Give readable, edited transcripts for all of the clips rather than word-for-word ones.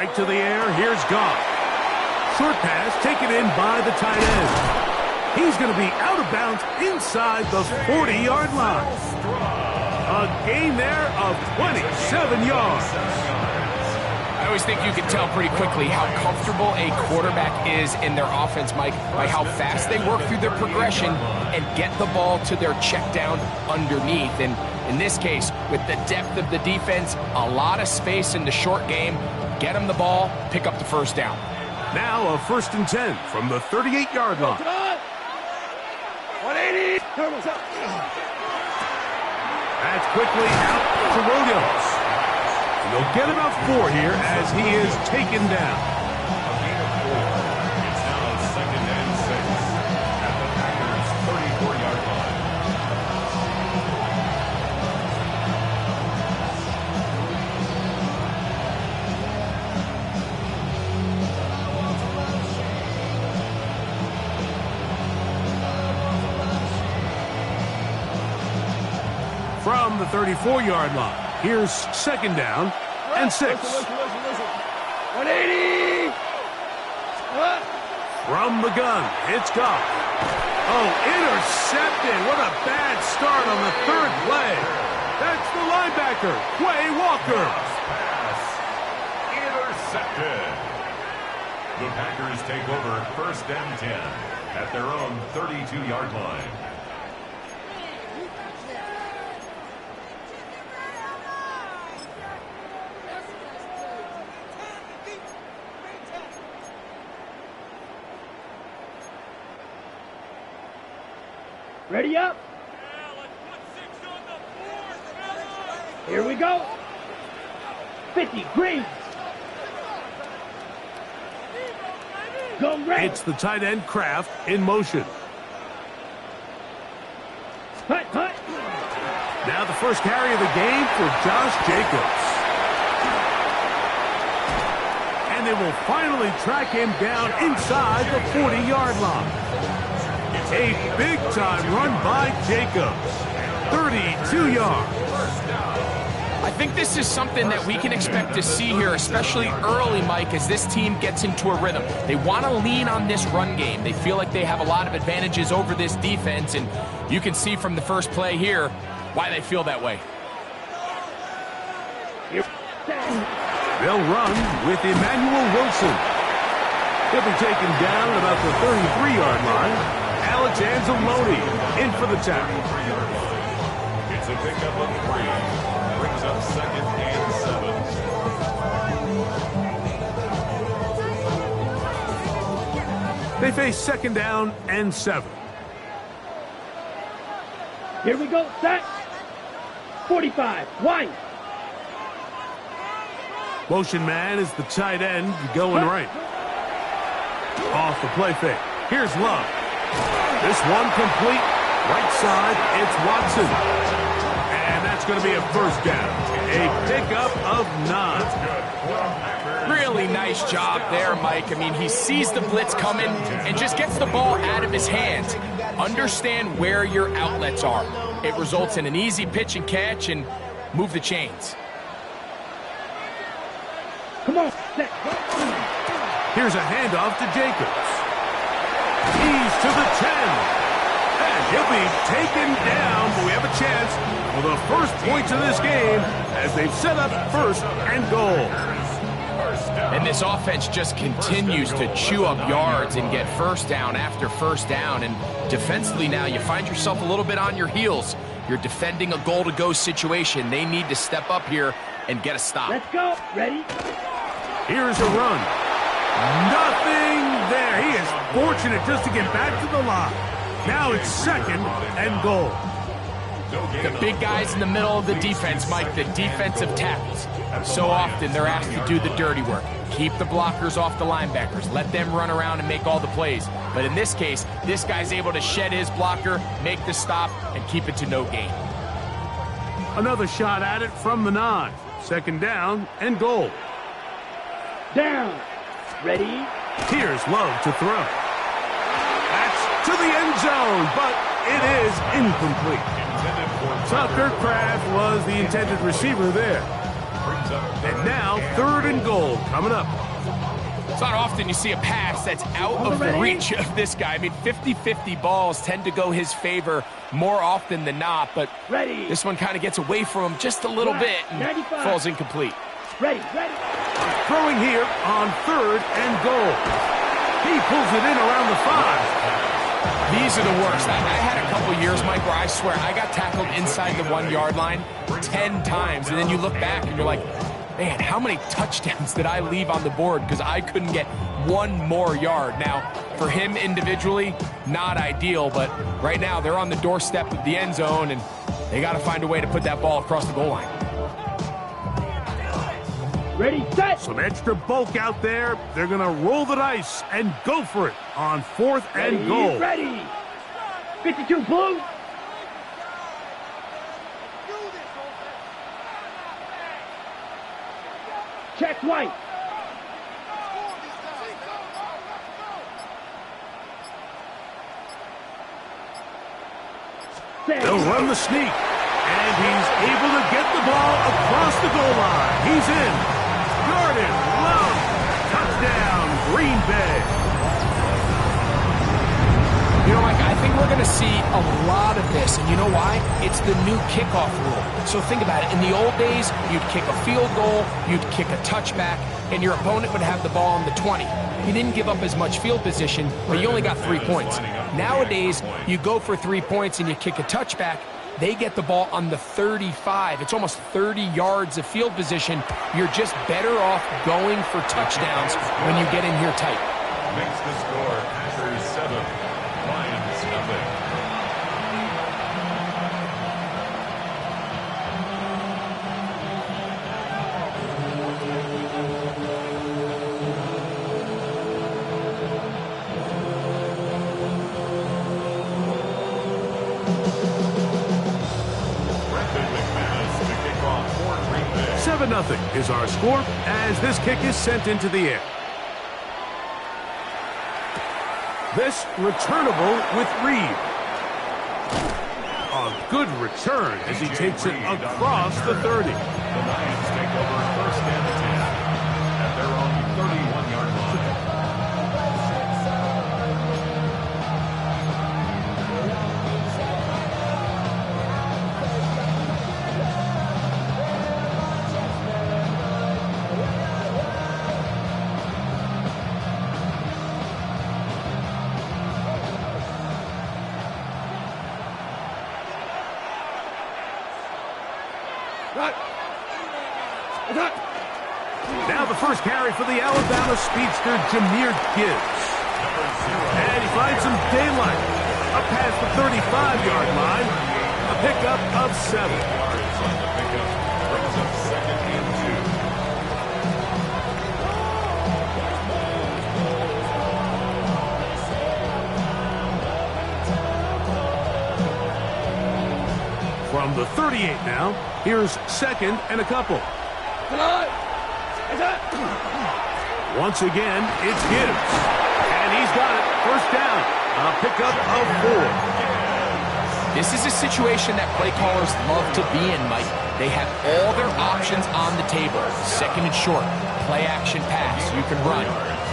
Back to the air. Here's Goff. Short pass taken in by the tight end. He's going to be out of bounds inside the 40-yard line. A gain there of 27 yards. I always think you can tell pretty quickly how comfortable a quarterback is in their offense, Mike, by how fast they work through their progression and get the ball to their check down underneath. And in this case, with the depth of the defense, a lot of space in the short game, get them the ball, pick up the first down. Now a 1st and 10 from the 38-yard line. 180. That's quickly out to Williams. And they'll get about 4 here as he is taken down. A gain of 4. It's now 2nd and 6 at the Packers' 34-yard line. From the 34-yard line, here's 2nd down and 6. 180. From the gun, it's Goff. Oh, intercepted. What a bad start on the 3rd play. That's the linebacker, Quay Walker. Pass intercepted. The Packers take over 1st and 10 at their own 32-yard line. Ready up. Here we go. 50 green. Go red. It's the tight end Kraft in motion. Hut, hut. Now the first carry of the game for Josh Jacobs. And they will finally track him down inside the 40-yard line. A big-time run by Jacobs. 32 yards. I think this is something that we can expect to see here, especially early, Mike, as this team gets into a rhythm. They want to lean on this run game. They feel like they have a lot of advantages over this defense, and you can see from the first play here why they feel that way. They'll run with Emmanuel Wilson. He'll be taken down at about the 33-yard line. Alex Anzalone in for the tackle. It's a pickup of 3. Brings up 2nd and 7. They face 2nd down and 7. Here we go. Set. 45. Wide. Motion man is the tight end going right. Off the play fake. Here's Love. This one complete. Right side, it's Watson. And that's going to be a 1st down. A pickup of 9. Really nice job there, Mike. I mean, he sees the blitz coming and just gets the ball out of his hands. Understand where your outlets are. It results in an easy pitch and catch and move the chains. Come on. Here's a handoff to Jacobs. He's to the 10. And he'll be taken down, but we have a chance for the first points of this game as they've set up 1st and goal. And this offense just continues to chew up yards and get 1st down after 1st down. And defensively now, you find yourself a little bit on your heels. You're defending a goal-to-go situation. They need to step up here and get a stop. Let's go. Ready? Here's a run. Nothing there. He is fortunate just to get back to the line. Now it's 2nd and goal. The big guys in the middle of the defense, Mike, the defensive tackles. So often they're asked to do the dirty work. Keep the blockers off the linebackers. Let them run around and make all the plays. But in this case, this guy's able to shed his blocker, make the stop, and keep it to no gain. Another shot at it from the 9. 2nd down and goal. Down. Ready? Here's Love to throw. That's to the end zone, but it is incomplete. Tucker Kraft was the intended receiver there. Brings up And now 3rd and goal coming up. It's not often you see a pass that's out of the reach of this guy. I mean, 50-50 balls tend to go his favor more often than not, but this one kind of gets away from him just a little bit and falls incomplete. Ready. Throwing here on 3rd and goal. He pulls it in around the 5. These are the worst. I had a couple years, Mike, where I swear I got tackled inside the 1-yard line 10 times, and then you look back and you're like, man, how many touchdowns did I leave on the board because I couldn't get one more yard? Now, for him individually, not ideal, but right now they're on the doorstep of the end zone, and they got to find a way to put that ball across the goal line. Ready, set. Some extra bulk out there. They're going to roll the dice and go for it on 4th and goal. Ready. 52 blue. Check white. They'll run the sneak, and he's able to get the ball across the goal line. He's in. Jordan Love, touchdown, Green Bay. You know, Mike, I think we're going to see a lot of this, and you know why? It's the new kickoff rule. So think about it. In the old days, you'd kick a field goal, you'd kick a touchback, and your opponent would have the ball on the 20. You didn't give up as much field position, but you only got 3 points. Nowadays, you go for 3 points and you kick a touchback, they get the ball on the 35. It's almost 30 yards of field position. You're just better off going for touchdowns when you get in here tight. makes the score Packers 7, Lions nothing. to kick off for Green Bay. 7-0 is our score as this kick is sent into the air. This returnable with Reed. A good return as he takes it across the 30. The Lions take over first and 10 at their own 31-yard line. Now the first carry for the Alabama speedster, Jahmyr Gibbs. And he finds some daylight. Up past the 35-yard line. A pickup of 7. Yards on the pickup. Brings up second and 2. From the 38 now, here's second and a couple. Once again, it's Gibbs. And he's got it. First down. A pickup of 4. This is a situation that play callers love to be in, Mike. They have all their options on the table. Second and short, play action pass, you can run.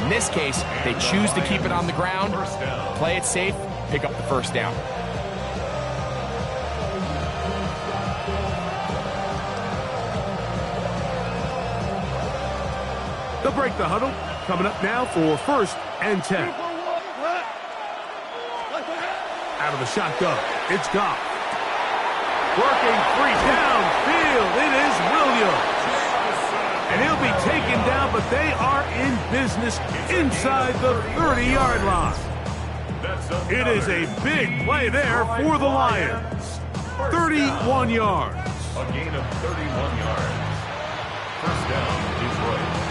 In this case, they choose to keep it on the ground, play it safe, pick up the first down. They'll break the huddle. Coming up now for first and 10. Out of the shotgun, it's Goff. Working 3 downfield, it is Williams. And he'll be taken down, but they are in business inside the 30-yard line. It is a big play there for the Lions. 31 yards. A gain of 31 yards. First down, Detroit.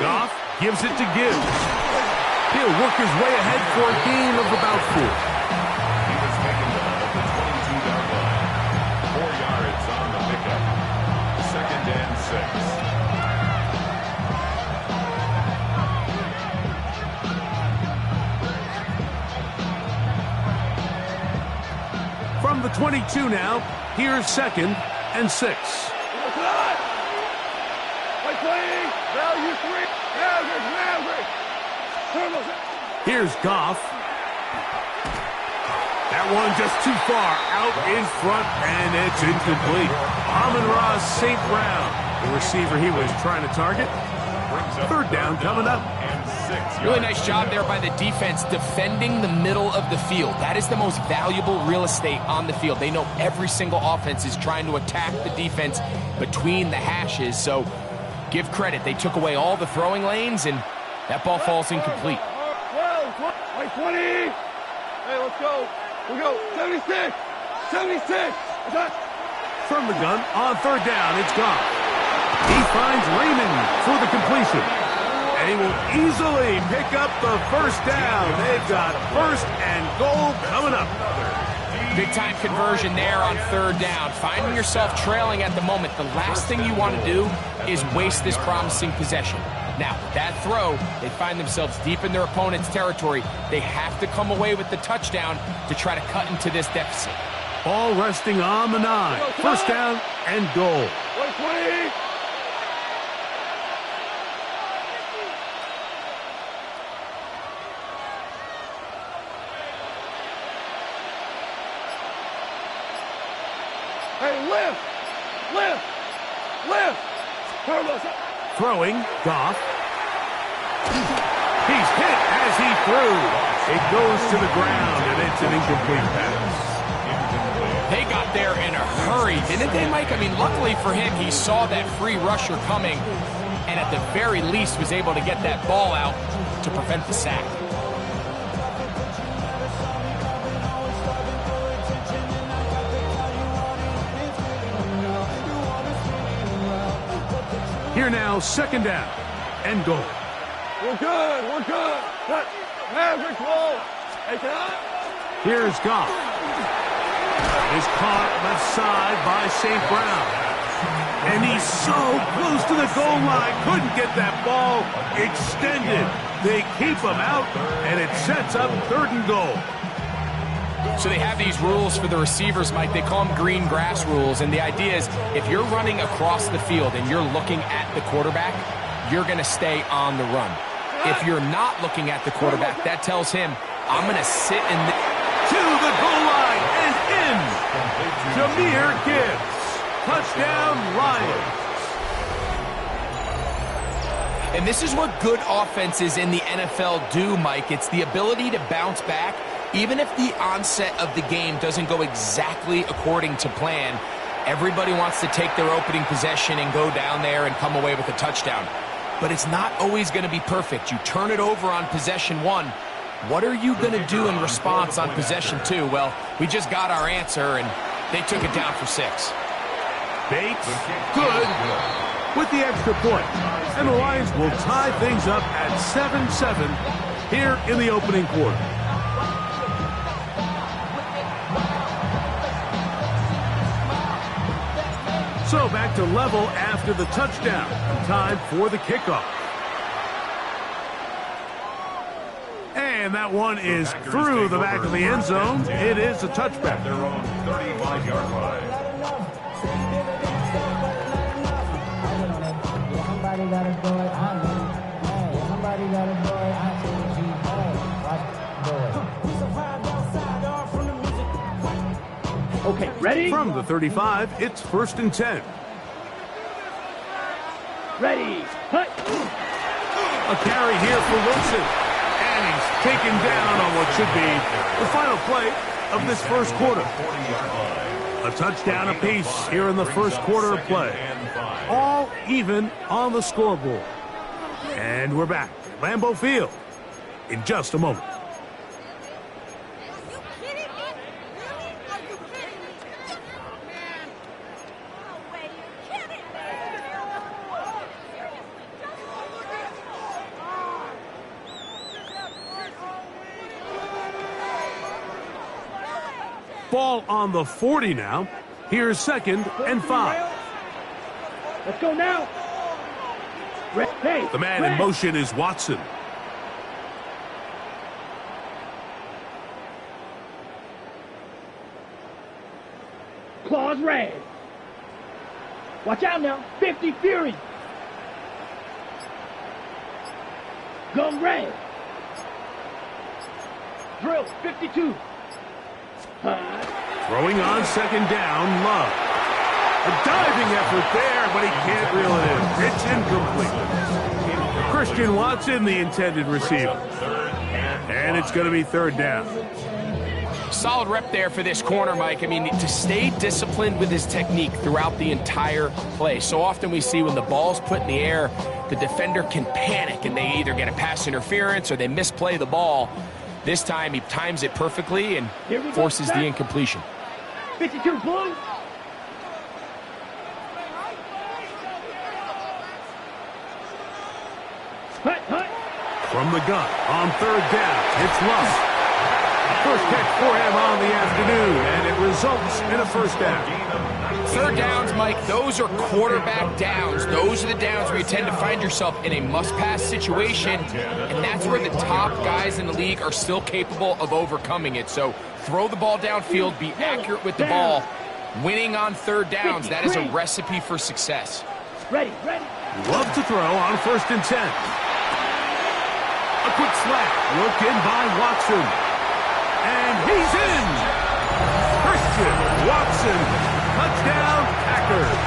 Goff gives it to Gibbs. He'll work his way ahead for a gain of about 4. He was taken down at the 22-yard line. 4 yards on the pickup. Second and 6. 22 now. Here's 2nd and 6. Here's Goff. That one just too far out in front, and it's incomplete. Amon-Ra St. Brown, the receiver he was trying to target. 3rd down coming up. Really nice job there by the defense defending the middle of the field. That is the most valuable real estate on the field. They know every single offense is trying to attack the defense between the hashes, so give credit. They took away all the throwing lanes, and that ball falls incomplete. 20. Hey, let's go. We go. 76. 76. From the gun on 3rd down, it's Goff. He finds Raymond for the completion. And he will easily pick up the 1st down. They've got 1st and goal coming up. Big-time conversion there on 3rd down. Finding yourself trailing at the moment, the last thing you want to do is waste this promising possession. Now, that throw, they find themselves deep in their opponent's territory. They have to come away with the touchdown to try to cut into this deficit. Ball resting on the 9. 1st down and goal. 120. Hey, lift! Lift! Lift! Throwing, Goff. He's hit as he threw. It goes to the ground, and it's an incomplete pass. They got there in a hurry, didn't they, Mike? I mean, luckily for him, he saw that free rusher coming, and at the very least was able to get that ball out to prevent the sack. Here now, 2nd down and goal. We're good. We're good. Maverick ball. Hey, can I? Here's Goff. Is caught left side by St. Brown. And he's so close to the goal line. Couldn't get that ball extended. They keep him out, and it sets up 3rd and goal. So they have these rules for the receivers, Mike. They call them green grass rules. And the idea is if you're running across the field and you're looking at the quarterback, you're going to stay on the run. If you're not looking at the quarterback, that tells him, I'm going to sit in the... To the goal line and in. Jahmyr Gibbs. Touchdown, Lions. And this is what good offenses in the NFL do, Mike. It's the ability to bounce back. Even if the onset of the game doesn't go exactly according to plan, everybody wants to take their opening possession and go down there and come away with a touchdown. But it's not always going to be perfect. You turn it over on possession 1. What are you going to do in response on possession 2? Well, we just got our answer, and they took it down for 6. Bates, good, with the extra point. And the Lions will tie things up at 7-7 here in the opening quarter. So back to level after the touchdown. Time for the kickoff. And that one is through the back of the end zone. It is a touchback. Their own 35-yard line. Somebody gotta do it. I know. Hey, somebody gotta do it. I see you. Hey, watch, do it. Okay, ready? From the 35, it's 1st and 10. Ready. Cut. A carry here for Wilson. And he's taken down on what should be the final play of this first quarter. A touchdown apiece here in the first quarter of play. All even on the scoreboard. And we're back at Lambeau Field in just a moment. Ball on the 40 now. Here's 2nd and 5. Let's go now. Hey, The man in motion is Watson. Claws red. Watch out now. 50 Fury. Gun red. Drill 52. Throwing on second down, Love. A diving effort there, but he can't reel it in. It's incomplete. Christian Watson, the intended receiver. And it's going to be third down. Solid rep there for this corner, Mike. I mean, to stay disciplined with his technique throughout the entire play. So often we see when the ball's put in the air, the defender can panic and they either get a pass interference or they misplay the ball. This time he times it perfectly and forces the incompletion. 52 blue. From the gun on third down, it's Love. First catch for him on the afternoon, and it results in a first down. Third downs, Mike, those are quarterback downs. Those are the downs where you tend to find yourself in a must-pass situation, and that's where the top guys in the league are still capable of overcoming it. So throw the ball downfield, be accurate with the ball. Winning on third downs, that is a recipe for success. Ready. Love to throw on 1st and 10. A quick slap, look in by Watson. And he's in! Christian Watson, touchdown Packers.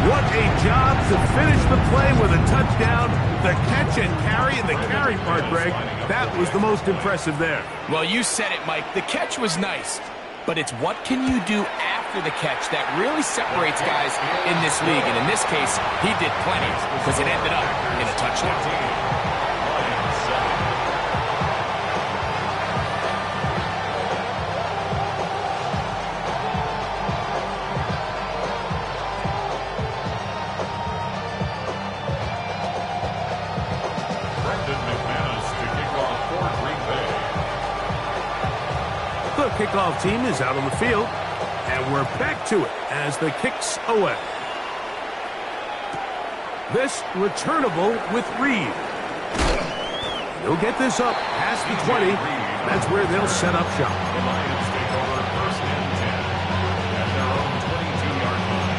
What a job to finish the play with a touchdown. The catch and carry, and the carry part, Greg, that was the most impressive there. Well, you said it, Mike. The catch was nice, but it's what can you do after the catch that really separates guys in this league. And in this case, he did plenty because it ended up in a touchdown. Kickoff team is out on the field, and we're back to it as the kick's away. This returnable with Reed. He'll get this up past the 20. That's where they'll set up shop. The Lions take over 1st and 10 at their own 22-yard line.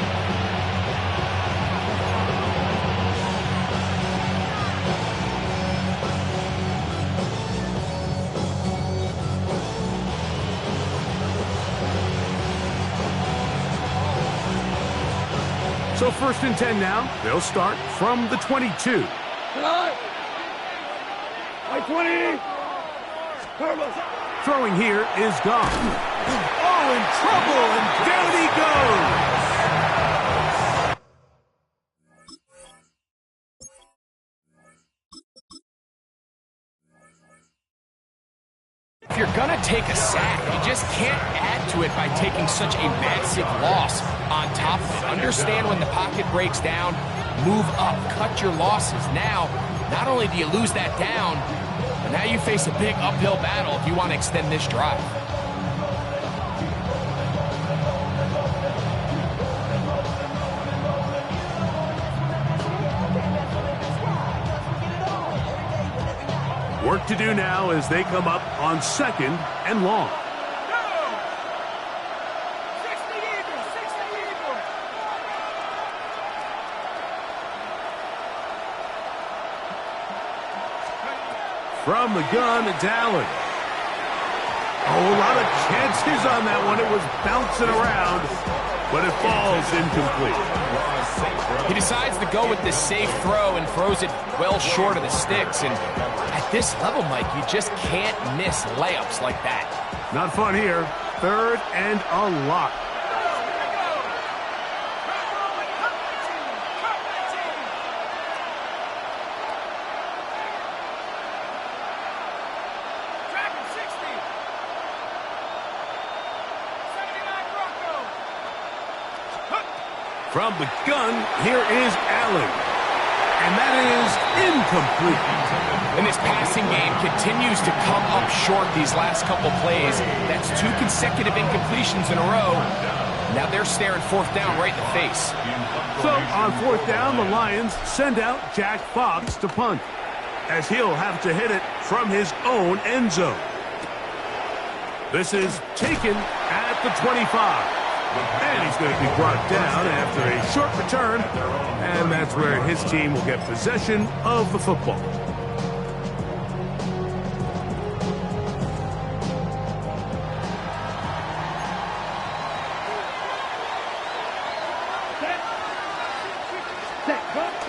So 1st and 10 now. They'll start from the 22. Like 20. Throwing here is gone. Oh, in trouble, and down he goes. If you're going to take a sack, you just can't add to it by taking such a massive loss on top of it. Understand when the pocket breaks down, move up, cut your losses. Now, not only do you lose that down, but now you face a big uphill battle if you want to extend this drive. Work to do now as they come up on 2nd and long. From the gun, it's Allen. Oh, a lot of chances on that one. It was bouncing around, but it falls incomplete. He decides to go with the safe throw and throws it well short of the sticks. And at this level, Mike, you just can't miss layups like that. Not fun here. 3rd and a lot. From the gun, here is Allen. And that is incomplete. And this passing game continues to come up short these last couple plays. That's 2 consecutive incompletions in a row. Now they're staring 4th down right in the face. So on 4th down, the Lions send out Jack Fox to punt, as he'll have to hit it from his own end zone. This is taken at the 25. And he's going to be brought down after a short return. And that's where his team will get possession of the football.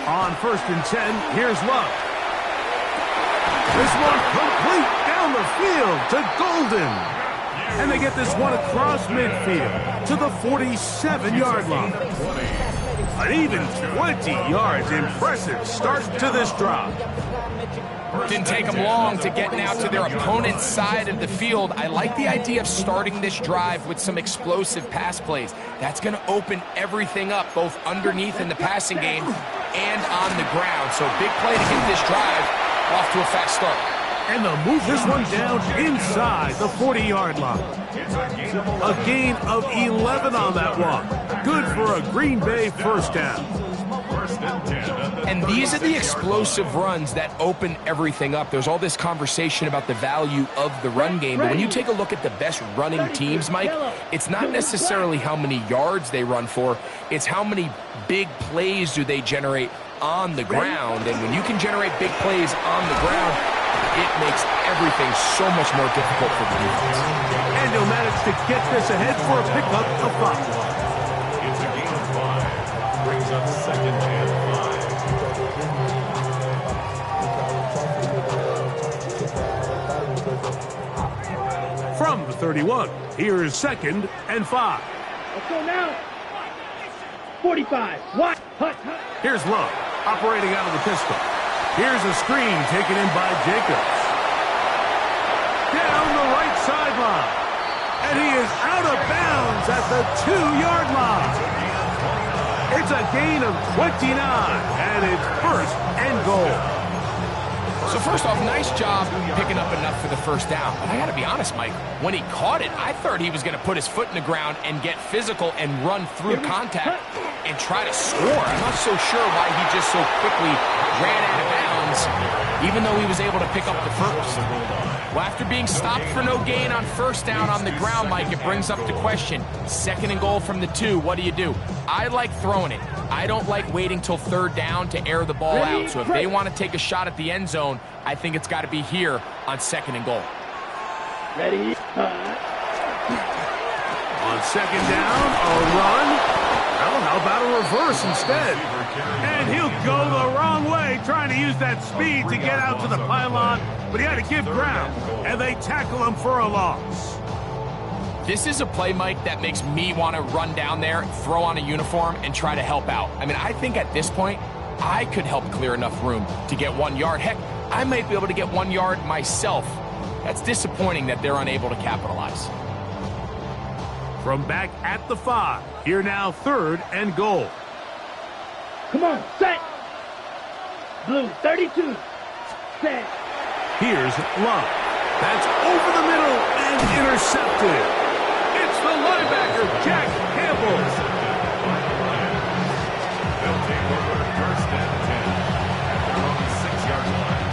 On 1st and 10, here's Love. This one complete down the field to Golden. And they get this one across midfield to the 47-yard line. An even 20 yards. Impressive start to this drive. Didn't take them long to get now to their opponent's side of the field. I like the idea of starting this drive with some explosive pass plays. That's going to open everything up, both underneath in the passing game and on the ground. So big play to get this drive off to a fast start. And they'll move this one down inside the 40-yard line. A gain of 11 on that walk. Good for a Green Bay first down. And these are the explosive runs that open everything up. There's all this conversation about the value of the run game, but when you take a look at the best running teams, Mike, it's not necessarily how many yards they run for, it's how many big plays do they generate on the ground. And when you can generate big plays on the ground, it makes everything so much more difficult for the defense. And he'll manage to get this ahead for a pickup of 5. It's a gain of 5. Brings up 2nd and 5. From the 31, here is 2nd and 5. Let's go now. 45. What? Hut. Here's Love, operating out of the pistol. Here's a screen taken in by Jacobs. Down the right sideline. And he is out of bounds at the 2-yard line. It's a gain of 29, and it's 1st and goal. So first off, nice job picking up enough for the first down. But I got to be honest, Mike, when he caught it, I thought he was going to put his foot in the ground and get physical and run through contact and try to score. I'm not so sure why he just so quickly ran out of bounds, even though he was able to pick up the first. Well, after being stopped for no gain on first down on the ground, Mike, it brings up the question, 2nd and goal from the 2, what do? I like throwing it. I don't like waiting till 3rd down to air the ball out. So if they want to take a shot at the end zone, I think it's got to be here on 2nd and goal. Ready? On 2nd down, a run. Well, how about a reverse instead? And he'll go the wrong way, trying to use that speed to get out to the pylon, but he had to give ground, and they tackle him for a loss. This is a play, Mike, that makes me want to run down there, throw on a uniform, and try to help out. I mean, I think at this point, I could help clear enough room to get 1 yard. Heck, I might be able to get 1 yard myself. That's disappointing that they're unable to capitalize. From back at the 5, here now 3rd and goal. Come on, set. Blue, 32. Set. Here's Love. That's over the middle and intercepted. It's the linebacker, Jack Campbell. They'll take over 1st and 10 at their own 6-yard line.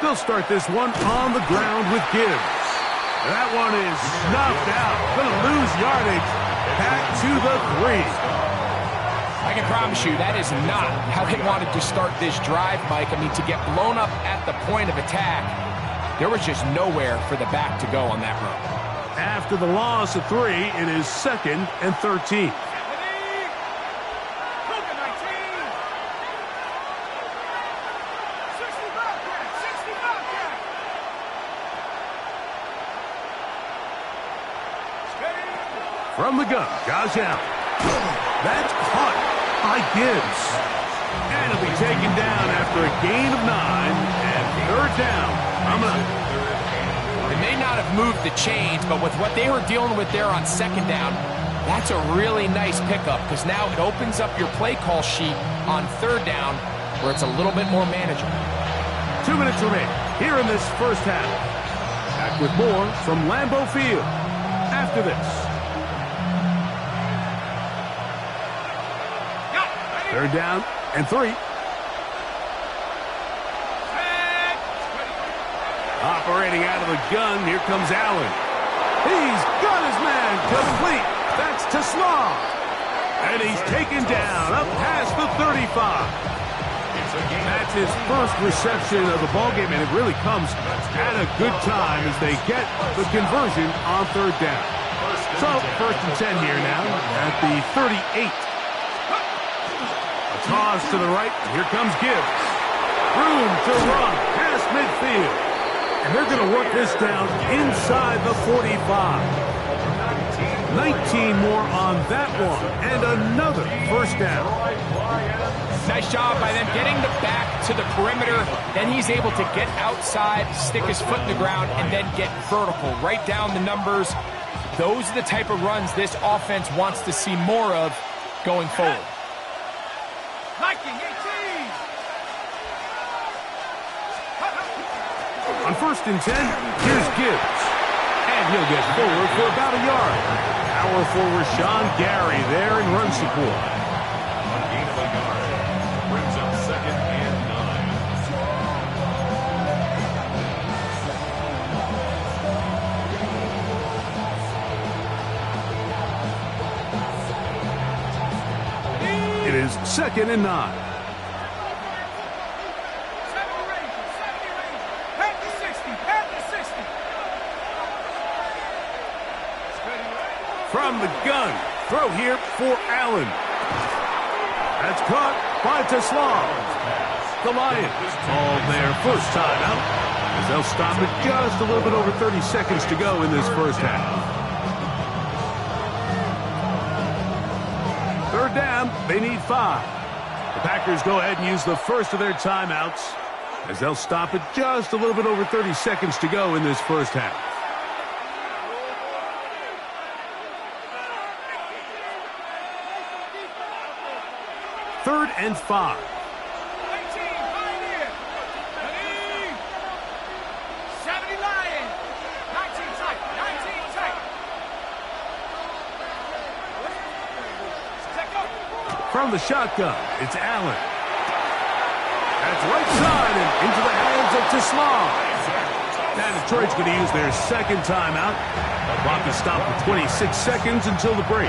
They'll start this one on the ground with Gibbs. That one is snuffed out. Going to lose yardage. Back to the 3. I can promise you that is not how they wanted to start this drive, Mike. I mean, to get blown up at the point of attack, there was just nowhere for the back to go on that run. After the loss of 3, it is 2nd and 13. From the gun, Josh Allen. That's caught by Gibbs. And he'll be taken down after a gain of 9 and 3rd down. Coming up. They may not have moved the chains, but with what they were dealing with there on 2nd down, That's a really nice pickup because now it opens up your play call sheet on third down where it's a little bit more manageable. 2 minutes remain here in this first half. Back with more from Lambeau Field after this. Third down and 3. Operating out of the gun, here comes Allen. He's got his man complete. That's to Slaw. And he's taken down up past the 35. That's his first reception of the ballgame, and it really comes at a good time as they get the conversion on third down. So, first and 10 here now at the 38. A toss to the right. Here comes Gibbs. Room to run past midfield. And they're going to work this down inside the 45. 19 more on that one, and another first down. Nice job by them getting the back to the perimeter. Then he's able to get outside, stick his foot in the ground, and then get vertical. Right down the numbers. Those are the type of runs this offense wants to see more of going forward. On first and 10, here's Gibbs. And he'll get forward for about a yard. Powerful Rashawn Gary there in run support. A gain of a yard. Brings up 2nd and 9. It is 2nd and 9. From the gun, throw here for Allen. That's caught by Tesla. The Lions call their first timeout as they'll stop it just a little bit over 30 seconds to go in this first half. Third down, they need 5. The Packers go ahead and use the first of their timeouts as they'll stop it just a little bit over 30 seconds to go in this first half. Third and 5. 18, Pioneer. 70 Lions. 19 tight. 19 tight. From the shotgun, it's Allen. That's right side and into the hands of Tesla. Now Detroit's going to use their second timeout. The clock is stopped for 26 seconds until the break.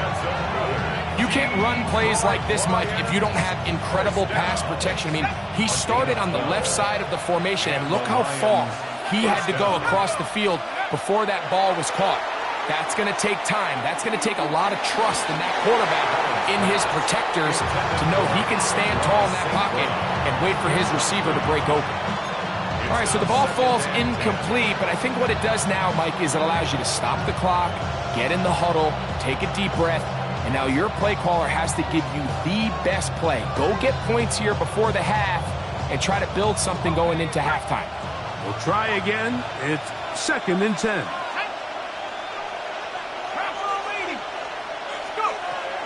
You can't run plays like this, Mike, if you don't have incredible pass protection. I mean, he started on the left side of the formation, and look how far he had to go across the field before that ball was caught. That's going to take time. That's going to take a lot of trust in that quarterback, in his protectors, to know he can stand tall in that pocket and wait for his receiver to break open. All right, so the ball falls incomplete, but I think what it does now, Mike, is it allows you to stop the clock, get in the huddle, take a deep breath, and now your play caller has to give you the best play. Go get points here before the half and try to build something going into halftime. We'll try again. It's 2nd and 10.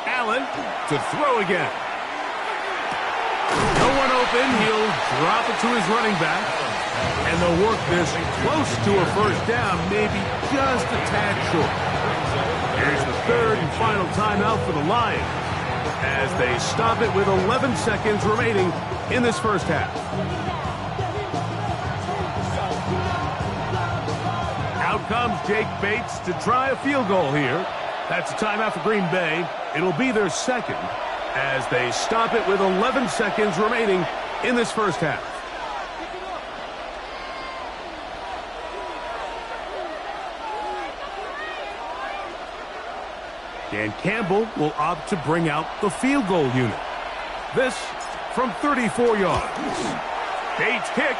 Allen to throw again. No one open. He'll drop it to his running back. And they'll work this close to a first down, maybe just a tad short. Here's the third and final timeout for the Lions as they stop it with 11 seconds remaining in this first half. Out comes Jake Bates to try a field goal here. That's a timeout for Green Bay. It'll be their second as they stop it with 11 seconds remaining in this first half. Dan Campbell will opt to bring out the field goal unit. This from 34 yards. Bates' kick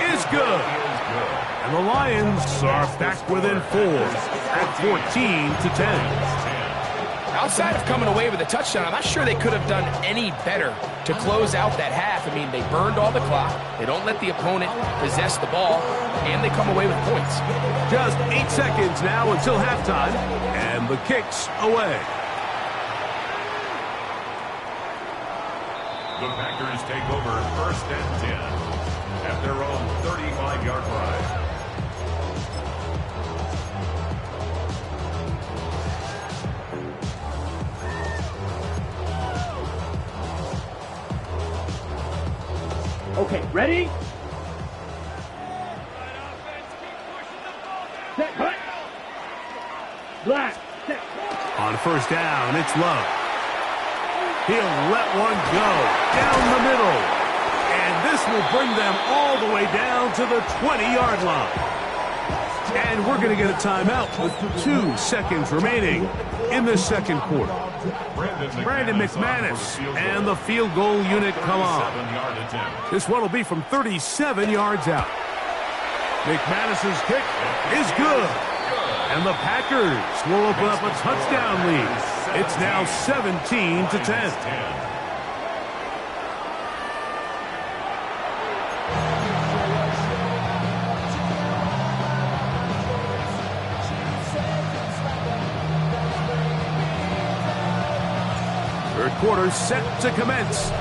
is good. And the Lions are back within 4 at 14-10. Outside of coming away with a touchdown, I'm not sure they could have done any better to close out that half. I mean, they burned all the clock. They don't let the opponent possess the ball, and they come away with points. Just 8 seconds now until halftime, and the kick's away. The Packers take over 1st and 10 at their own 35-yard line. Okay, ready? Set, hut. Black, set. On 1st down, it's Love. He'll let one go down the middle. And this will bring them all the way down to the 20-yard line. And we're going to get a timeout with 2 seconds remaining in the second quarter. Brandon McManus and the field goal unit come on. This one will be from 37 yards out. McManus's kick is good. And the Packers will open up a touchdown lead. It's now 17-10. Third quarter set to commence.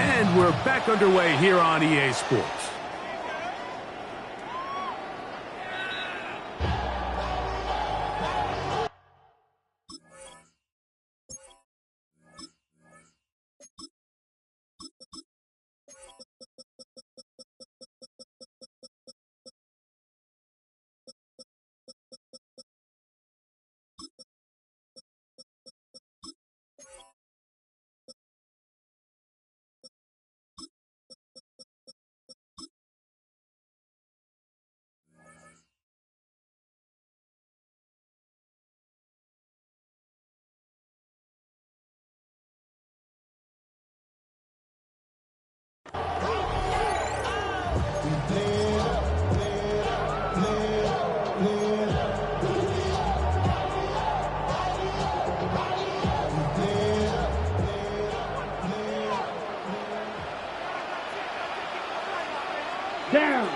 And we're back underway here on EA Sports. Down.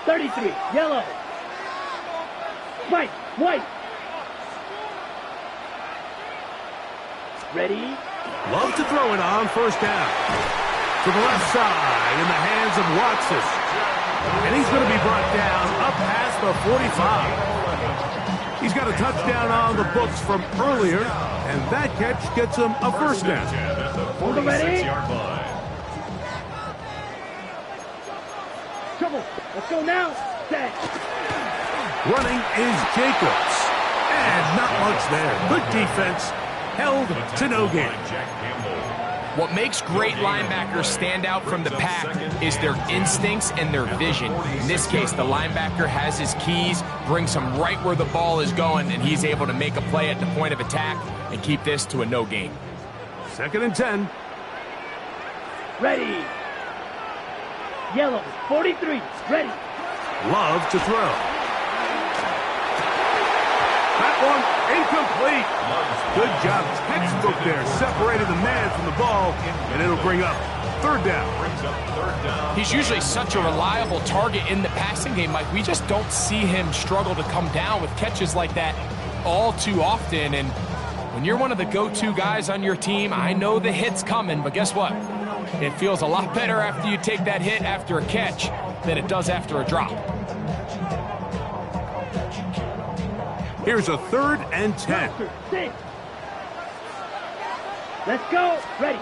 33, yellow. White, white. Ready? Love to throw it on 1st down. To the left side in the hands of Watson. And he's going to be brought down up past the 45. He's got a touchdown on the books from earlier, and that catch gets him a 1st down. Hold it ready. Trouble. Let's go now. Set. Running is Jacobs. And not much there. Good defense. Held to no gain. What makes great linebackers stand out from the pack is their instincts and their vision. In this case, the linebacker has his keys, brings him right where the ball is going, and he's able to make a play at the point of attack and keep this to a no gain. 2nd and 10. Ready. Yellow, 43, ready. Love to throw. That one incomplete. Good job. Textbook there. Separated the man from the ball, and it'll bring up 3rd down. He's usually such a reliable target in the passing game, Mike. We just don't see him struggle to come down with catches like that all too often. And when you're one of the go-to guys on your team, I know the hit's coming, but guess what? It feels a lot better after you take that hit after a catch than it does after a drop. Here's a 3rd and 10. Let's go. Ready.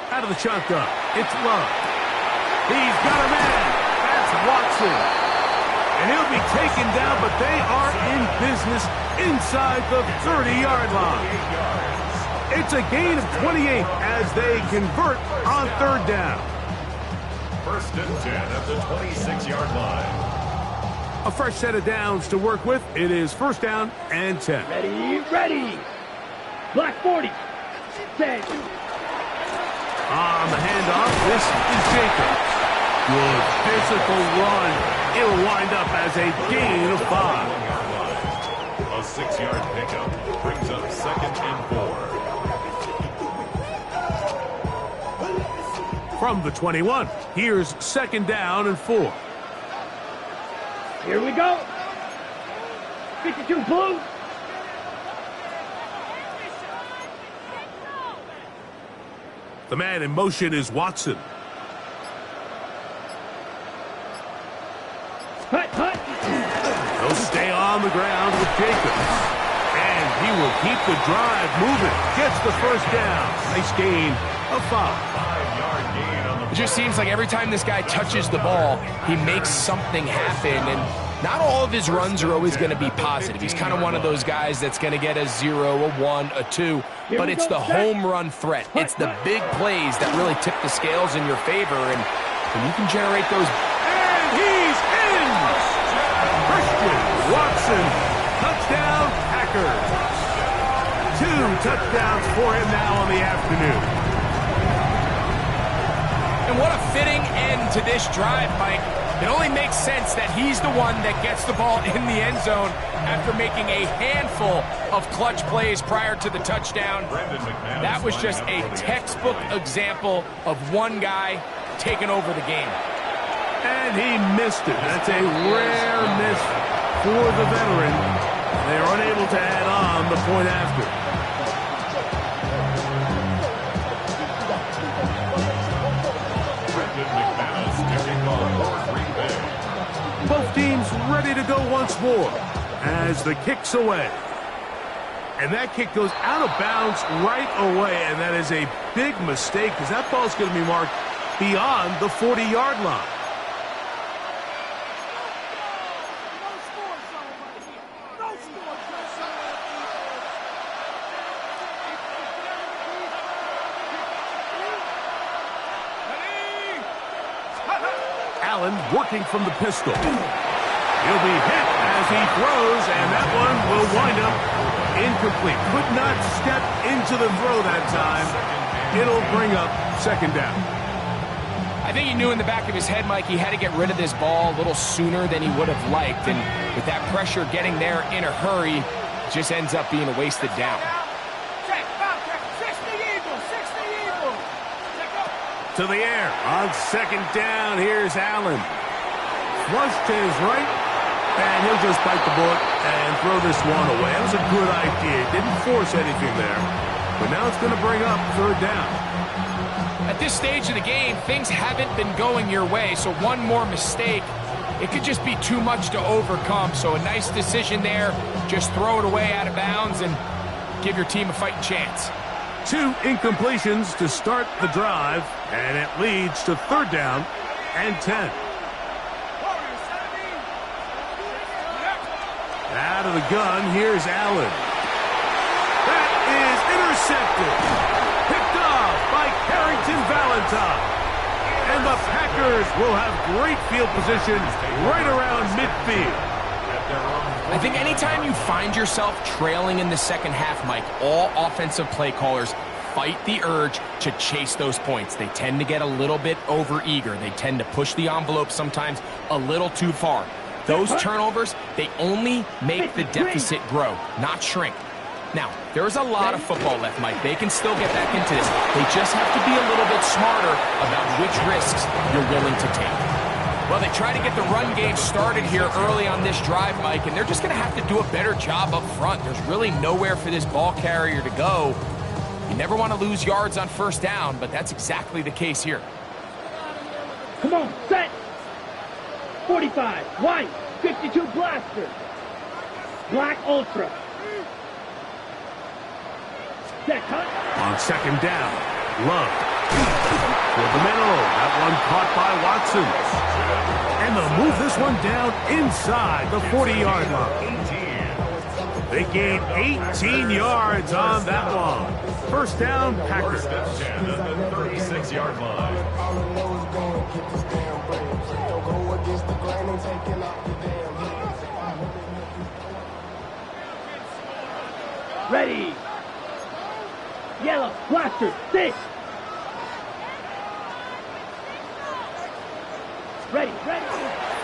Out of the shotgun, it's Love. He's got a man. That's Watson. And he'll be taken down, but they are in business inside the 30-yard line. It's a gain of 28 as they convert on 3rd down. 1st and 10 at the 26-yard line. A fresh set of downs to work with. It is 1st down and 10. Ready, ready. Black 40. Set. On the handoff, this is Jacobs. Good physical run. It'll wind up as a gain of 5. A 6-yard pickup brings up 2nd and 4. From the 21, here's 2nd down and 4. Here we go. 52 blue. The man in motion is Watson. Hut, hut. He'll stay on the ground with Jacobs. And he will keep the drive moving. Gets the first down. Nice gain of 5. 5-yard gain on the It just seems like every time this guy touches the ball, he makes something happen. And not all of his runs are always going to be positive. He's kind of one of those guys that's going to get a 0, a 1, a 2. But it's the home run threat. It's the big plays that really tip the scales in your favor. And when you can generate those. And he's in! Christian Watson, touchdown Packers. 2 touchdowns for him now on the afternoon. And what a fitting end to this drive, Mike. It only makes sense that he's the one that gets the ball in the end zone after making a handful of clutch plays prior to the touchdown. That was just a textbook example of one guy taking over the game. And he missed it. That's a rare miss for the veteran. They are unable to add on the point after. Both teams ready to go once more as the kick's away. And that kick goes out of bounds right away, and that is a big mistake because that ball's going to be marked beyond the 40-yard line. Allen working from the pistol. He'll be hit as he throws, and that one will wind up incomplete. Could not step into the throw that time. It'll bring up second down. I think he knew in the back of his head, Mike, he had to get rid of this ball a little sooner than he would have liked. And with that pressure getting there in a hurry, it just ends up being a wasted down. To the air on second down. Here's Allen. Flush to his right, and he'll just bite the bullet and throw this one away. That was a good idea. Didn't force anything there, but now it's going to bring up third down. At this stage of the game, things haven't been going your way, so one more mistake, it could just be too much to overcome. So a nice decision there. Just throw it away out of bounds and give your team a fighting chance. 2 incompletions to start the drive, and it leads to third down and 10. Out of the gun, here's Allen. That is intercepted. Picked off by Carrington Valentine. And the Packers will have great field position right around midfield. I think anytime you find yourself trailing in the second half, Mike, all offensive play callers fight the urge to chase those points. They tend to get a little bit overeager. They tend to push the envelope sometimes a little too far. Those turnovers, they only make the deficit grow, not shrink. Now, there is a lot of football left, Mike. They can still get back into this. They just have to be a little bit smarter about which risks you're willing to take. Well, they try to get the run game started here early on this drive, Mike, and they're just going to have to do a better job up front. There's really nowhere for this ball carrier to go. You never want to lose yards on first down, but that's exactly the case here. Come on, set. 45, white, 52 blaster. Black ultra. Set, cut. On second down, Love. For the middle, that one caught by Watson. And they'll move this one down inside the 40-yard line. They gain 18 yards on that one. First down, Packers. First and 10 at the 36-yard line. Ready. Yellow, blaster, 6. Ready, ready.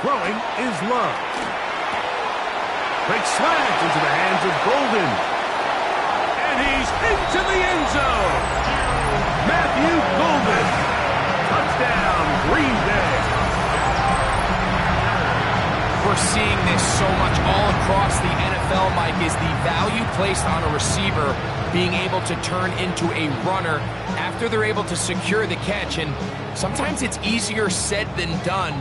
Throwing is Love. Quick slant into the hands of Golden. And he's into the end zone. Matthew Golden. Touchdown, Green Bay. We're seeing this so much all across the NFL. NFL, Mike, is the value placed on a receiver being able to turn into a runner after they're able to secure the catch. And sometimes it's easier said than done.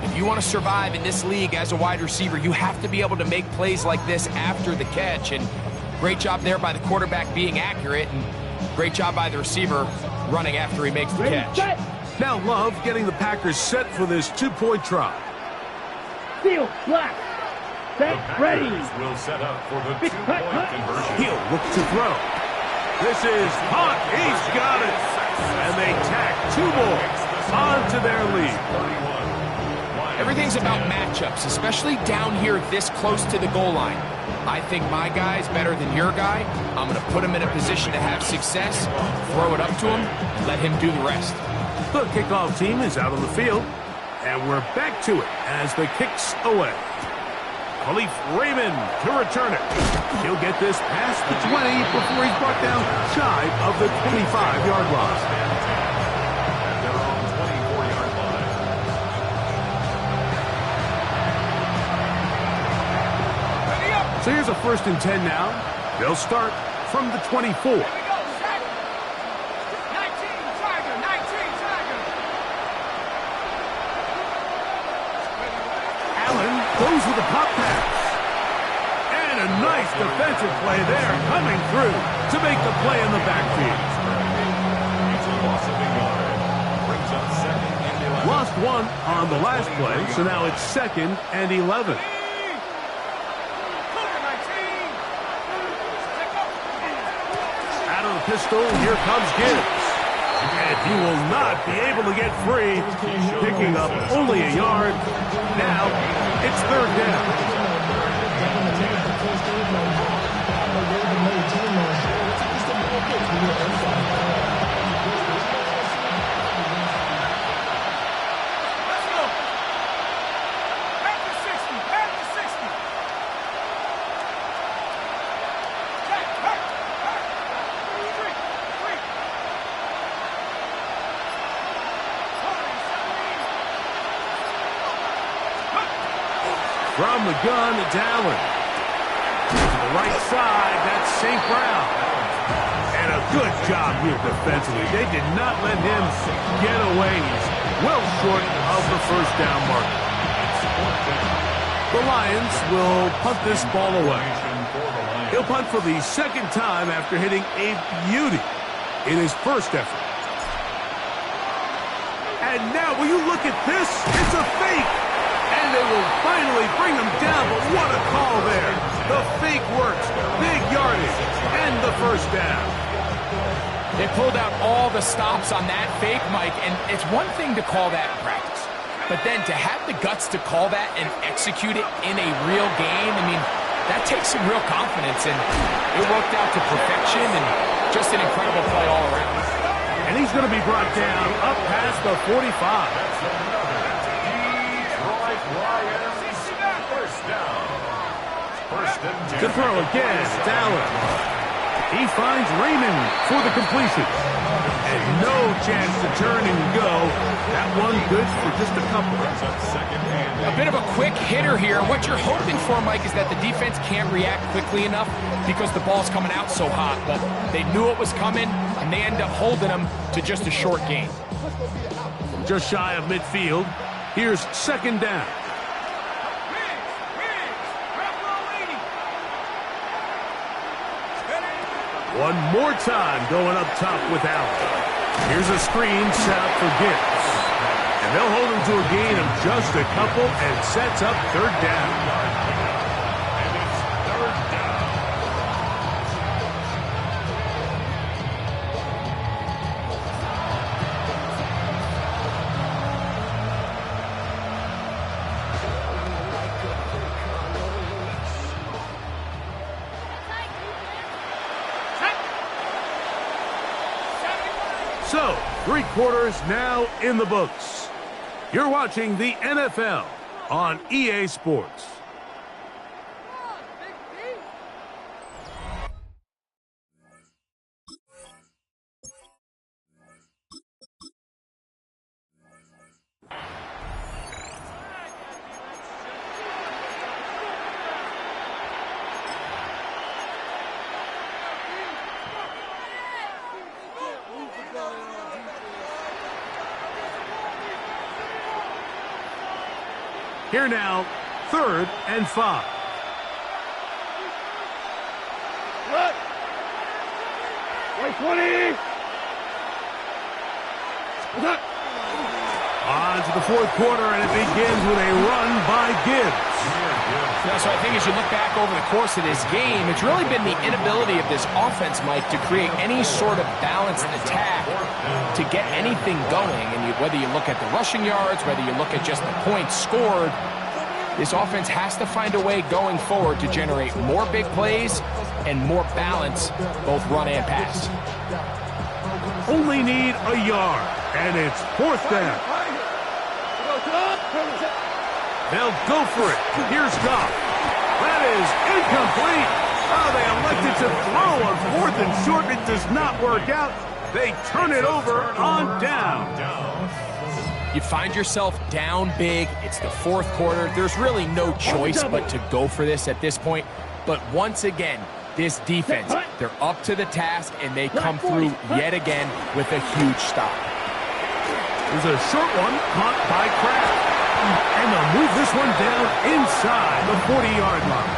If you want to survive in this league as a wide receiver, you have to be able to make plays like this after the catch. And great job there by the quarterback being accurate, and great job by the receiver running after he makes the catch. Now Love getting the Packers set for this two-point try. Field, black. Set, ready. Will set up for the two-point conversion. He'll look to throw. This is hot. He's got it. And they tack two more onto their lead. Everything's about matchups, especially down here this close to the goal line. I think my guy's better than your guy. I'm going to put him in a position to have success, throw it up to him, let him do the rest. The kickoff team is out on the field, and we're back to it as the kick's away. Khalif Raymond to return it. He'll get this past the 20 before he's brought down shy of the 25-yard line. So here's a 1st and 10 now. They'll start from the 24. Allen goes with a pop pass. And a nice defensive play there coming through to make the play in the backfield. Lost one on the last play, so now it's 2nd and 11. Pistol, here comes Gibbs. And he will not be able to get free, picking up only a yard. Now, it's 3rd down. From the gun, it's Allen. To the right side, that's St. Brown. And a good job here defensively. They did not let him get away. He's well short of the 1st down mark. The Lions will punt this ball away. He'll punt for the 2nd time after hitting a beauty in his 1st effort. And now, will you look at this? It's a fake. And they will finally bring him down, but what a call there. The fake works, big yardage, and the 1st down. They pulled out all the stops on that fake, Mike, and it's one thing to call that in practice. But then to have the guts to call that and execute it in a real game, I mean, that takes some real confidence, and it worked out to perfection, and just an incredible play all around. And he's going to be brought down up past the 45. To throw again, it's Allen. He finds Raymond for the completion. And no chance to turn and go. That one good for just a couple. A bit of a quick hitter here. What you're hoping for, Mike, is that the defense can't react quickly enough because the ball's coming out so hot. But they knew it was coming, and they end up holding them to just a short gain. Just shy of midfield. Here's 2nd down. One more time going up top with Allen. Here's a screen set up for Gibbs. And they'll hold him to a gain of just a couple and sets up 3rd down. And it's 3rd down. So, 3 quarters now in the books. You're watching the NFL on EA Sports. Here now, 3rd and 5. What? 20. What? On to the 4th quarter, and it begins with a run by Gibbs. So I think as you look back over the course of this game, it's really been the inability of this offense, Mike, to create any sort of balanced attack to get anything going. And whether you look at the rushing yards, whether you look at just the points scored, this offense has to find a way going forward to generate more big plays and more balance, both run and pass. Only need a yard, and it's 4th down. They'll go for it. Here's Goff. That is incomplete. Oh, they elected to throw on 4th and short. It does not work out. They turn it over on down. You find yourself down big. It's the 4th quarter. There's really no choice but to go for this at this point. But once again, this defense, they're up to the task, and they come through yet again with a huge stop. There's a short one caught by Kraft. And they'll move this one down inside the 40-yard line.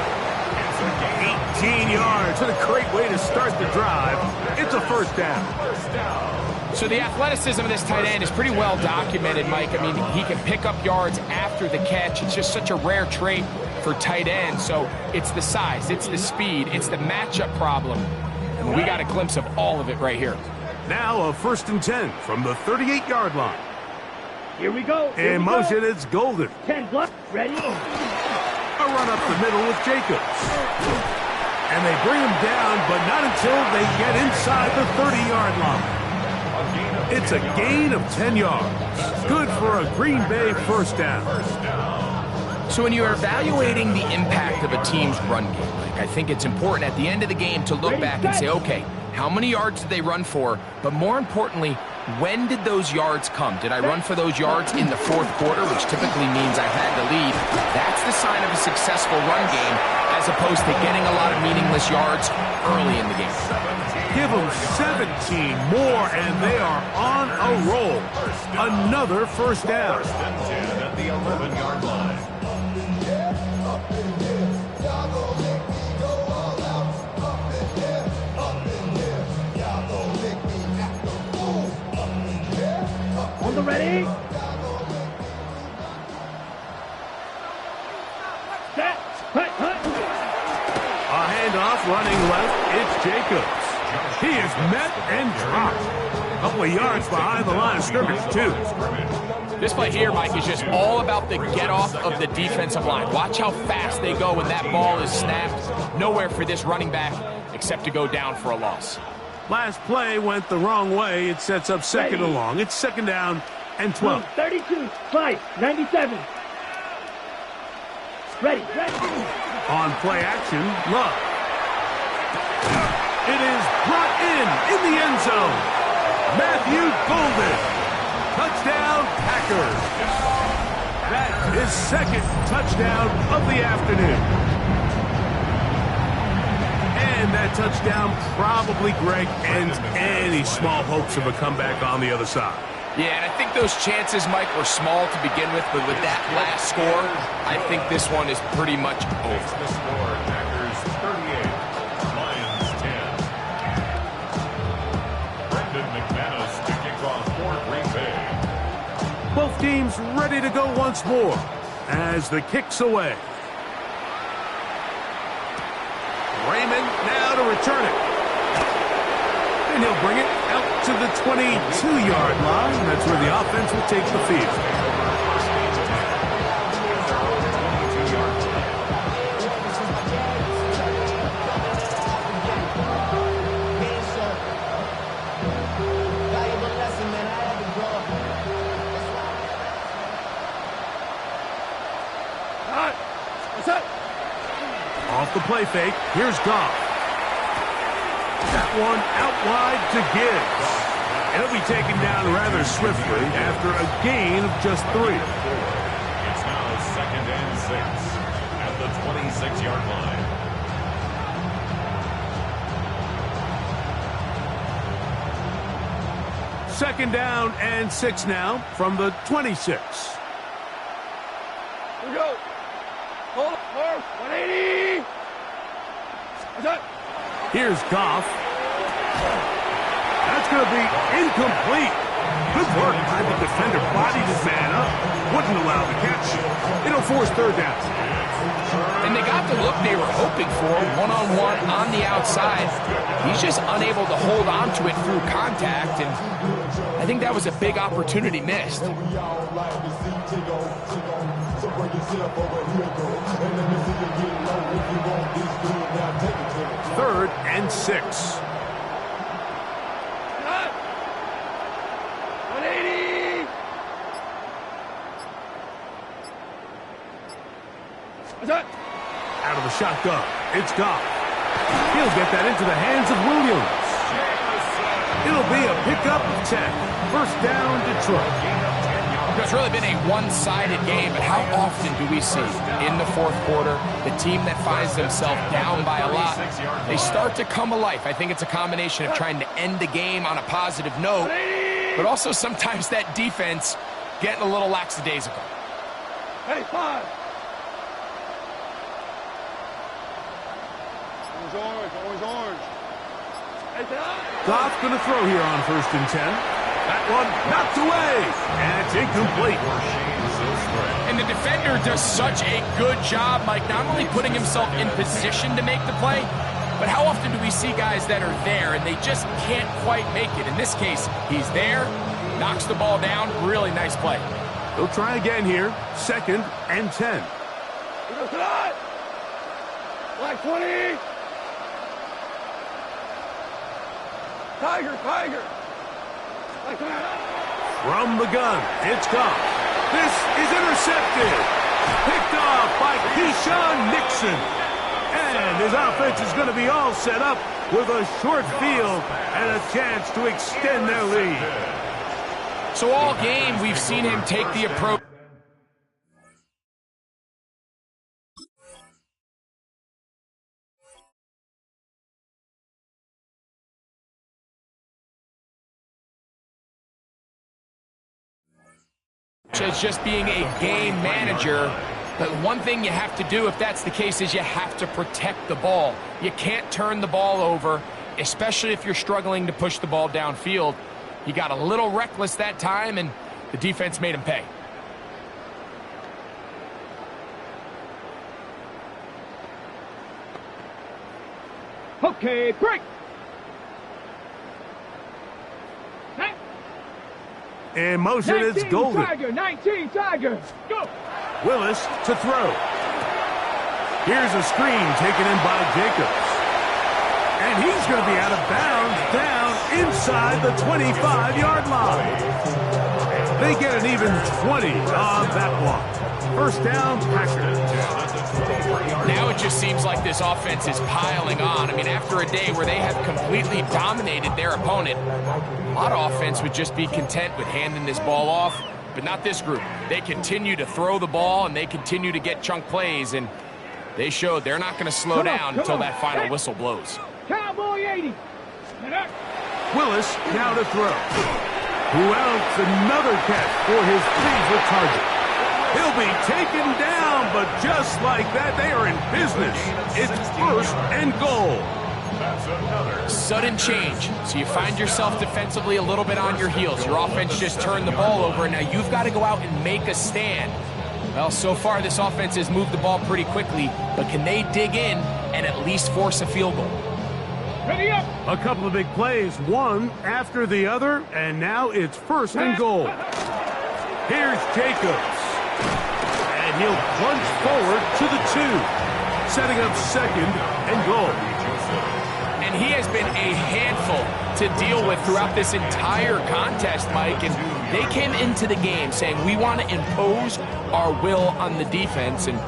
18 yards. What a great way to start the drive. It's a 1st down. So the athleticism of this tight end is pretty well documented, Mike. I mean, he can pick up yards after the catch. It's just such a rare trait for tight ends. So it's the size, it's the speed, it's the matchup problem. And we got a glimpse of all of it right here. Now a 1st and 10 from the 38-yard line. Here we go. In motion, it's Golden. 10 block. Ready? A run up the middle with Jacobs. And they bring him down, but not until they get inside the 30-yard line. It's a gain of 10 yards. Good for a Green Bay 1st down. So when you're evaluating the impact of a team's run game, Mike, I think it's important at the end of the game to look back and say, okay, how many yards did they run for? But more importantly, when did those yards come? Did I run for those yards in the 4th quarter, which typically means I had the lead? That's the sign of a successful run game, as opposed to getting a lot of meaningless yards early in the game. Give them 17 more, and they are on a roll. Another 1st down. 1st and 10 at the 11-yard line. On the ready. Set. Hut. A handoff running left. It's Jacobs. He is met and dropped. A couple of yards behind the line of scrimmage, too. This play here, Mike, is just all about the get-off of the defensive line. Watch how fast they go when that ball is snapped. Nowhere for this running back except to go down for a loss. Last play went the wrong way. It sets up 2nd and long. It's 2nd down and 12. 32. 5. 97. Ready. On play action, Love. It is brought in the end zone. Matthew Golden. Touchdown, Packers. That is 2nd touchdown of the afternoon. And that touchdown probably, Greg, ends any small hopes of a comeback on the other side. Yeah, and I think those chances, Mike, were small to begin with, but with that last score, I think this one is pretty much over. The score, Packers 38, Lions 10. Brendan McManus to kick off for Green Bay. Both teams ready to go once more as the kick's away. Raymond now to return it. And he'll bring it out to the 22-yard line. That's where the offense will take the field. Off the play fake, here's Goff. That one out wide to Gibbs. And he'll be taken down rather swiftly after a gain of just 3. It's now 2nd and 6 at the 26-yard line. Second down and 6 now from the 26. Here we go. Hold it. 180. That's it. Here's Goff. That's going to be incomplete. Good work by the defender. Bodied his man up. Wouldn't allow the catch. It'll force third down. And they got the look they were hoping for, one-on-one on the outside. He's just unable to hold on to it through contact, and I think that was a big opportunity missed. Third and 6. 180. That's it. Out of the shotgun. It's Goff. He'll get that into the hands of Williams. It'll be a pickup of 10. First down, Detroit. It's really been a one-sided game, but how often do we see in the fourth quarter the team that finds themselves down by a lot, they start to come alive. I think it's a combination of trying to end the game on a positive note, but also sometimes that defense getting a little lackadaisical. 85. Orange. Goff going to throw here on first and 10. That one knocked away, and it's incomplete. And the defender does such a good job, Mike, not only putting himself in position to make the play, but how often do we see guys that are there and they just can't quite make it? In this case, he's there, knocks the ball down, really nice play. They'll try again here, second and 10. Black 20. Tiger. From the gun, it's Goff. This is intercepted. Picked off by Keyshawn Nixon. And his offense is going to be all set up with a short field and a chance to extend their lead. So all game, we've seen him take the approach. As just being a game manager, but one thing you have to do if that's the case is you have to protect the ball. You can't turn the ball over, especially if you're struggling to push the ball downfield. He got a little reckless that time, and the defense made him pay. Okay, break. In motion, it's Golden. 19 Tiger. Go. Willis to throw. Here's a screen taken in by Jacobs. And he's going to be out of bounds down inside the 25-yard line. They get an even 20 on that block. First down, Packers. Now it just seems like this offense is piling on. I mean, after a day where they have completely dominated their opponent, a lot of offense would just be content with handing this ball off, but not this group. They continue to throw the ball, and they continue to get chunk plays, and they showed they're not going to slow down until that final whistle blows. Cowboy 80. Willis now to throw. Who else? Another catch for his favorite target. He'll be taken down, but just like that, they are in business. It's first and goal. Sudden change. So you find yourself defensively a little bit on your heels. Your offense just turned the ball over, and now you've got to go out and make a stand. Well, so far this offense has moved the ball pretty quickly, but can they dig in and at least force a field goal? Ready up. A couple of big plays, one after the other, and now it's first and goal. Here's Jacobs. And he'll plunge forward to the 2, setting up second and goal. And he has been a handful to deal with throughout this entire contest, Mike. And they came into the game saying, we want to impose our will on the defense. And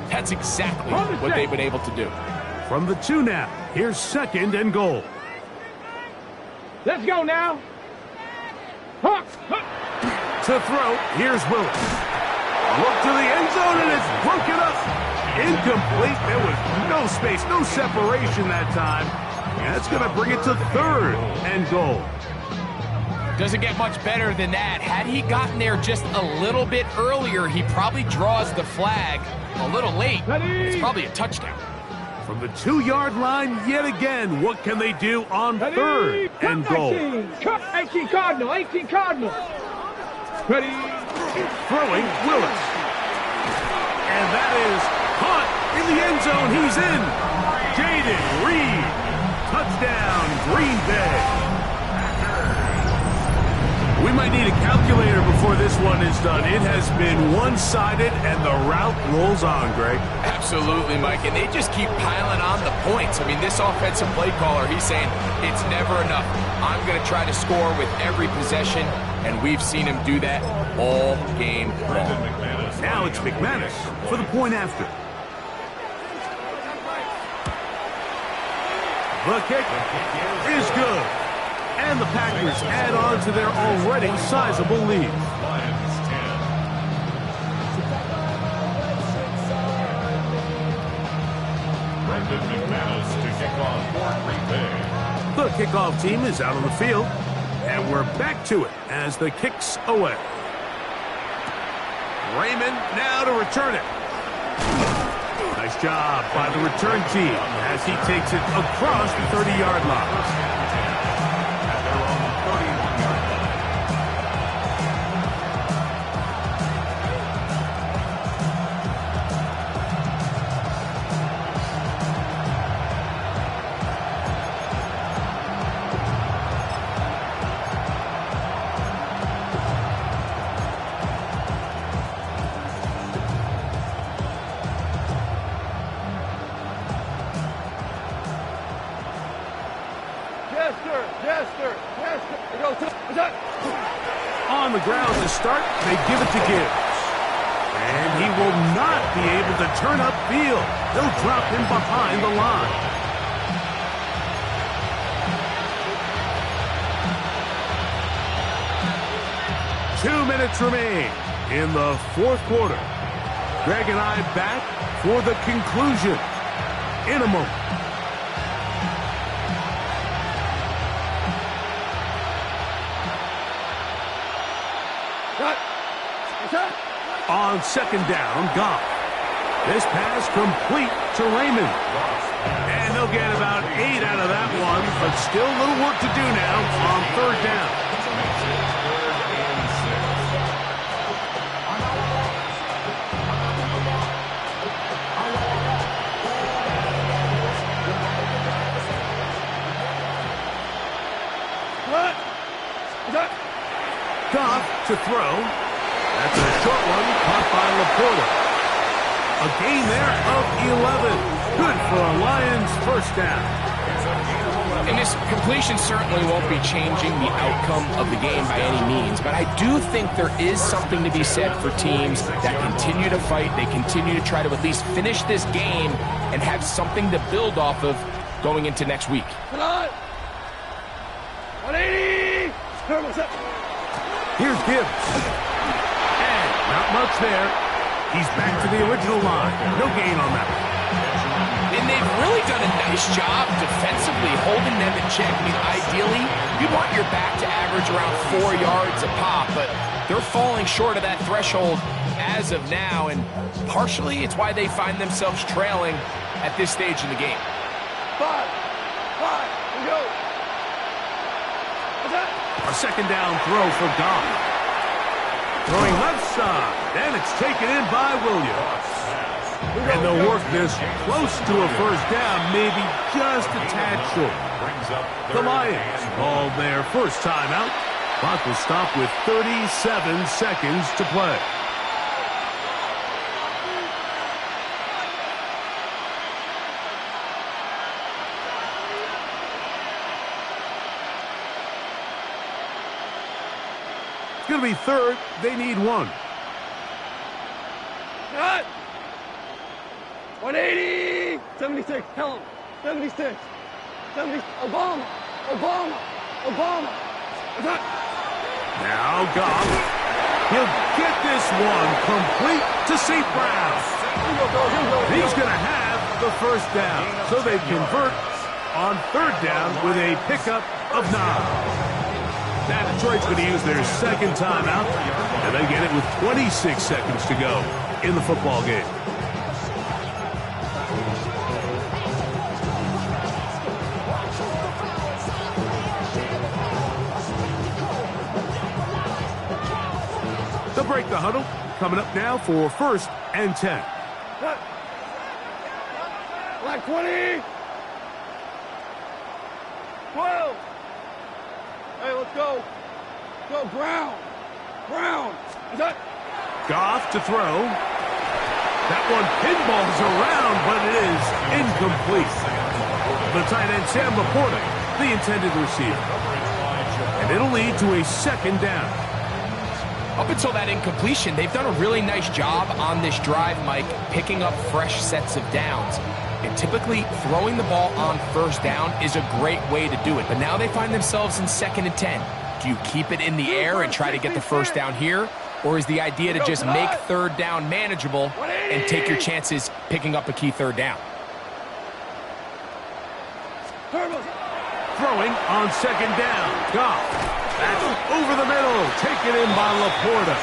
that's exactly what they've been able to do. From the 2 now, here's second and goal. Let's go now. Huh. To throw, here's Willis. Look to the end zone, and it's broken up. Incomplete. There was no space, no separation that time. And that's going to bring it to third and goal. Doesn't get much better than that. Had he gotten there just a little bit earlier, he probably draws the flag a little late. It's probably a touchdown. From the 2-yard line yet again, what can they do on third and goal? 18 Cardinal, 18 Cardinal. Ready. Throwing Willis. And that is caught in the end zone. He's in. Jaden Reed. Touchdown, Green Bay. We might need a calculator before this one is done. It has been one-sided, and the route rolls on, Greg. Absolutely, Mike, and they just keep piling on the points. I mean, this offensive play caller, he's saying it's never enough. I'm going to try to score with every possession, and we've seen him do that all game long. Now it's McManus for the point after. The kick is good. And the Packers add on to their already sizable lead. Lions 10. Brendan McManus to kick off for Green Bay. The kickoff team is out on the field, and we're back to it as the kick's away. Raymond now to return it. Nice job by the return team as he takes it across the 30-yard line. On the ground to start, they give it to Gibbs. And he will not be able to turn upfield. They'll drop him behind the line. Two minutes remain in the fourth quarter. Greg and I back for the conclusion in a moment. On second down, Goff. This pass complete to Raymond. And they'll get about 8 out of that one, but still a little work to do now on third down. Goff to throw. That's a short one, caught by Laporta. A gain there of 11. Good for a Lions first down. And this completion certainly won't be changing the outcome of the game by any means, but I do think there is something to be said for teams that continue to fight. They continue to try to at least finish this game and have something to build off of going into next week. 180! Here's Gibbs. And not much there. He's back to the original line. No gain on that one. And they've really done a nice job defensively holding them in check. I mean, ideally, you want your back to average around 4 yards a pop, but they're falling short of that threshold as of now, and partially it's why they find themselves trailing at this stage in the game. 5, we go. A second down throw for Goff. Throwing left side, and it's taken in by Williams. And they'll work this close to a first down, maybe just a tad short. The Lions called their first timeout. Clock will stop with 37 seconds to play. It's going to be third. They need one. Cut! 180! 76, tell him. 76. 70, Obama. Cut! Now Goff. He'll get this one complete to St. Brown. He's going to have the first down. So they convert on third down with a pickup of 9. Now Detroit's going to use their second timeout, and they get it with 26 seconds to go in the football game. They'll break the huddle. Coming up now for 1st and 10. Like 20. 12. Hey, let's go. Go, Brown. Brown. Is that? Goff to throw. That one pinballs around, but it is incomplete. The tight end, Sam Laporta, the intended receiver. And it'll lead to a 2nd down. Up until that incompletion, they've done a really nice job on this drive, Mike, picking up fresh sets of downs. And typically, throwing the ball on 1st down is a great way to do it. But now they find themselves in 2nd and 10. Do you keep it in the air and try to get the 1st down here? Or is the idea to just make 3rd down manageable and take your chances picking up a key 3rd down? Throwing on 2nd down. Goff. That's over the middle. Taken in by Laporta.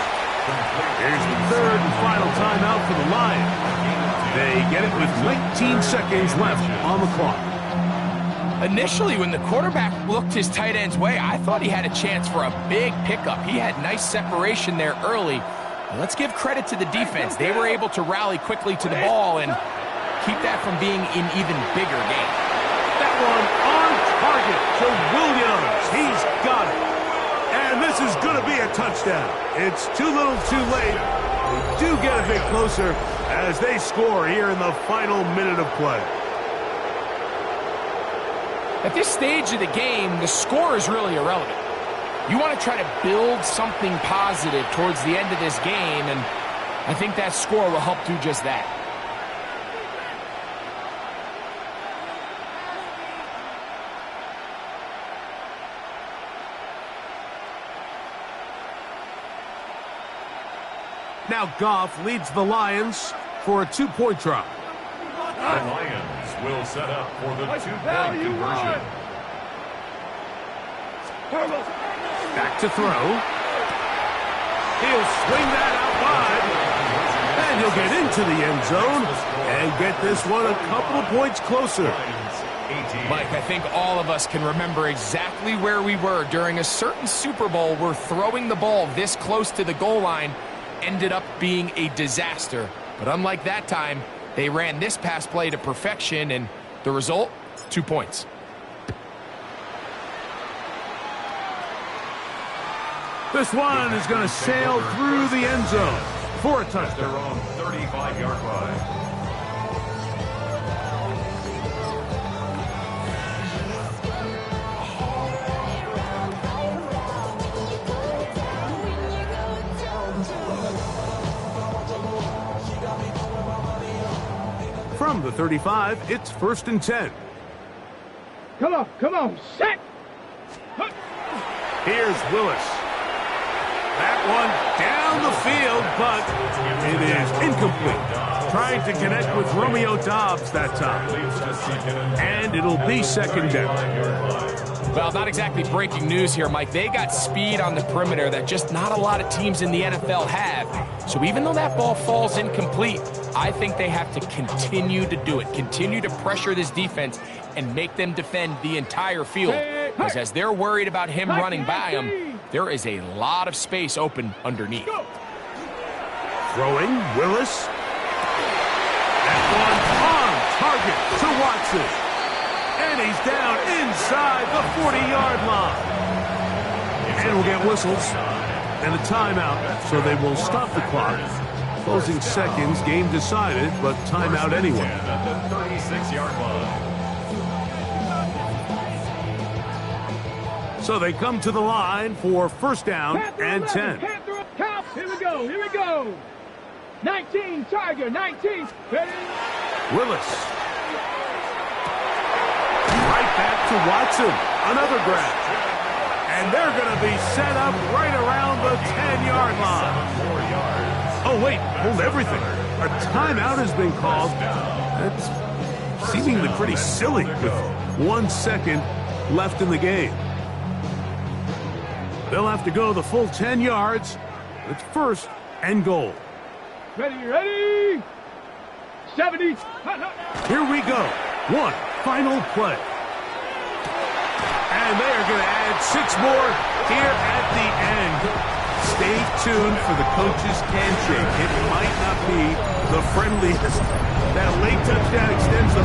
Here's the 3rd and final timeout for the Lions. They get it with 19 seconds left on the clock. Initially, when the quarterback looked his tight end's way, I thought he had a chance for a big pickup. He had nice separation there early. Let's give credit to the defense. They were able to rally quickly to the ball and keep that from being an even bigger game. That one on target to Williams. He's got it. And this is going to be a touchdown. It's too little too late. We do get a bit closer as they score here in the final minute of play. At this stage of the game, the score is really irrelevant. You want to try to build something positive towards the end of this game, and I think that score will help do just that. Now Goff leads the Lions for a 2-point drop. The Lions will set up for the 2-point conversion. Back to throw. He'll swing that out wide. And he'll get into the end zone and get this one a couple of points closer. Mike, I think all of us can remember exactly where we were during a certain Super Bowl where throwing the ball this close to the goal line ended up being a disaster. But unlike that time, they ran this pass play to perfection, and the result, 2 points. This one is going to sail through the end zone for a touchdown. Their own 35-yard line. From the 35, it's 1st and 10. Come on, set. Here's Willis. That one down the field, but it is incomplete. Trying to connect with Romeo Doubs that time. And it'll be 2nd down. Well, not exactly breaking news here, Mike. They got speed on the perimeter that just not a lot of teams in the NFL have. So even though that ball falls incomplete, I think they have to continue to do it. Continue to pressure this defense and make them defend the entire field. Because as they're worried about him running by them, there is a lot of space open underneath. Throwing, Willis. That one on target to Watson. And he's down inside the 40-yard line. And we'll get whistles and a timeout, so they will stop the clock. Closing seconds, game decided, but timeout anyway. At the 36-yard line. So they come to the line for 1st down and 10. Here we go. 19, Tiger, 19. Ready? Willis. Right back to Watson. Another grab. And they're going to be set up right around the 10-yard line. Oh, wait. Hold everything. A timeout has been called. That's seemingly pretty silly with 1 second left in the game. They'll have to go the full 10 yards. It's first and goal. Ready. 70. Here we go. One final play. And they are going to add 6 more here at the end. Stay tuned for the coach's handshake. It might not be the friendliest. That late touchdown extends the